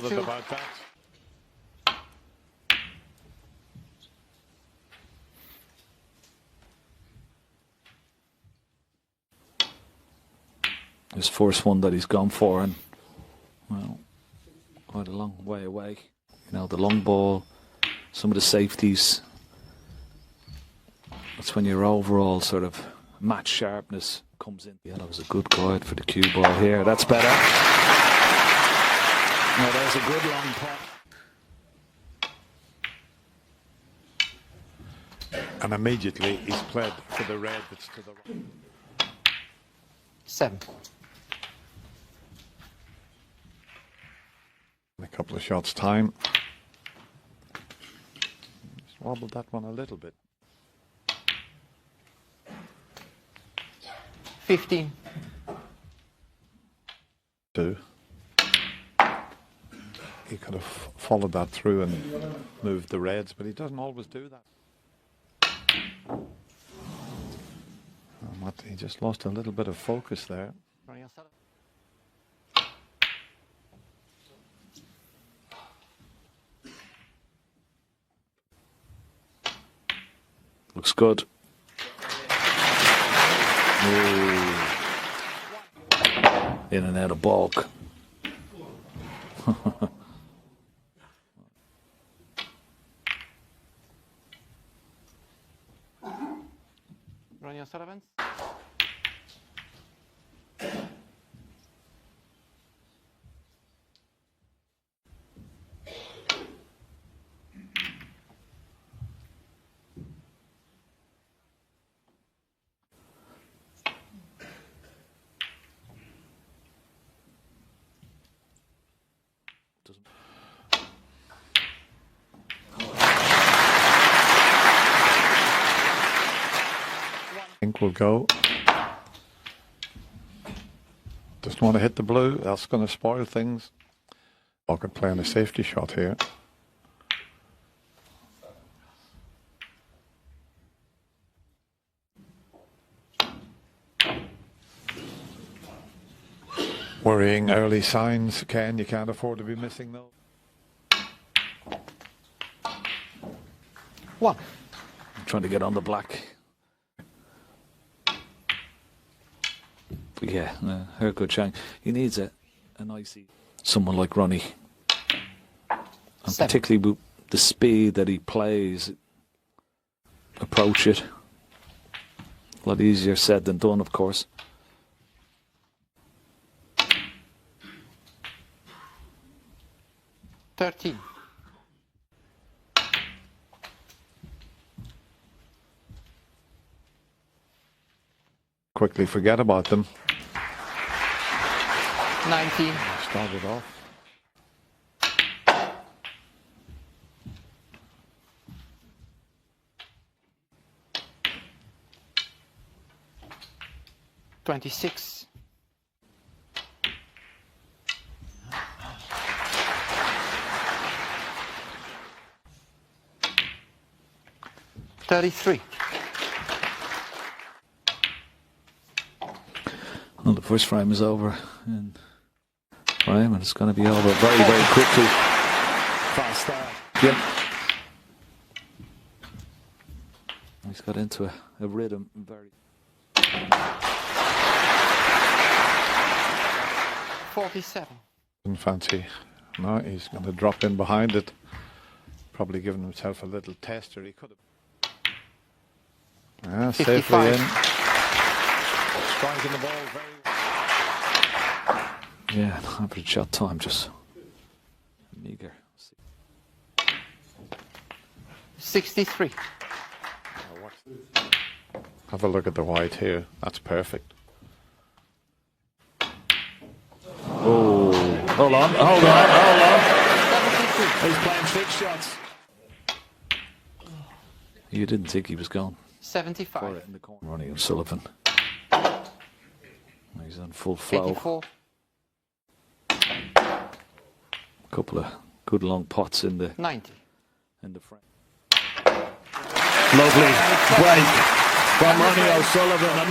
About that. His first one that he's gone for, and well, quite a long way away. You know, the long ball, some of the safeties. That's when your overall sort of match sharpness comes in. Yeah, that was a good guide for the cue ball here. That's better. Now there's a good long pot. And immediately he's played for the red that's to the right. 7. In a couple of shots time. Just wobbled that one a little bit. 15. 2. He could have followed that through and moved the reds, but he doesn't always do that. He just lost a little bit of focus there. Ronnie, Looks good. Ooh. In and out of balk. Ronnie O'Sullivan. I think we'll go. Doesn't want to hit the blue, that's going to spoil things. Pocket playing a safety shot here. Worrying early signs, Ken. You can't afford to be missing those. 1. I'm trying to get on the black. But yeah, Guoqiang, he needs a nicey someone like Ronnie. And 7. particularly with the speed that he plays, approach it. A lot easier said than done, of course. 13. Quickly forget about them. 19. Started off. $26. 33. Well, the first frame is over in frame, and it's going to be over very, very quickly. Fast start. Yep. He's got into a rhythm very. 47. Didn't fancy. No, he's going to drop in behind it. Probably giving himself a little tester. He could have. Yeah, safely in. Striking the ball very well. Yeah, average shot time just meager. 63. Have a look at the white here. That's perfect. Oh, hold on. He's playing 6 shots. You didn't think he was going 75. for it in the corner. Ronnie O'Sullivan. He's on full flow. 84. Couple of good long pots in the 90. frame. Lovely break from Ronnie O'Sullivan.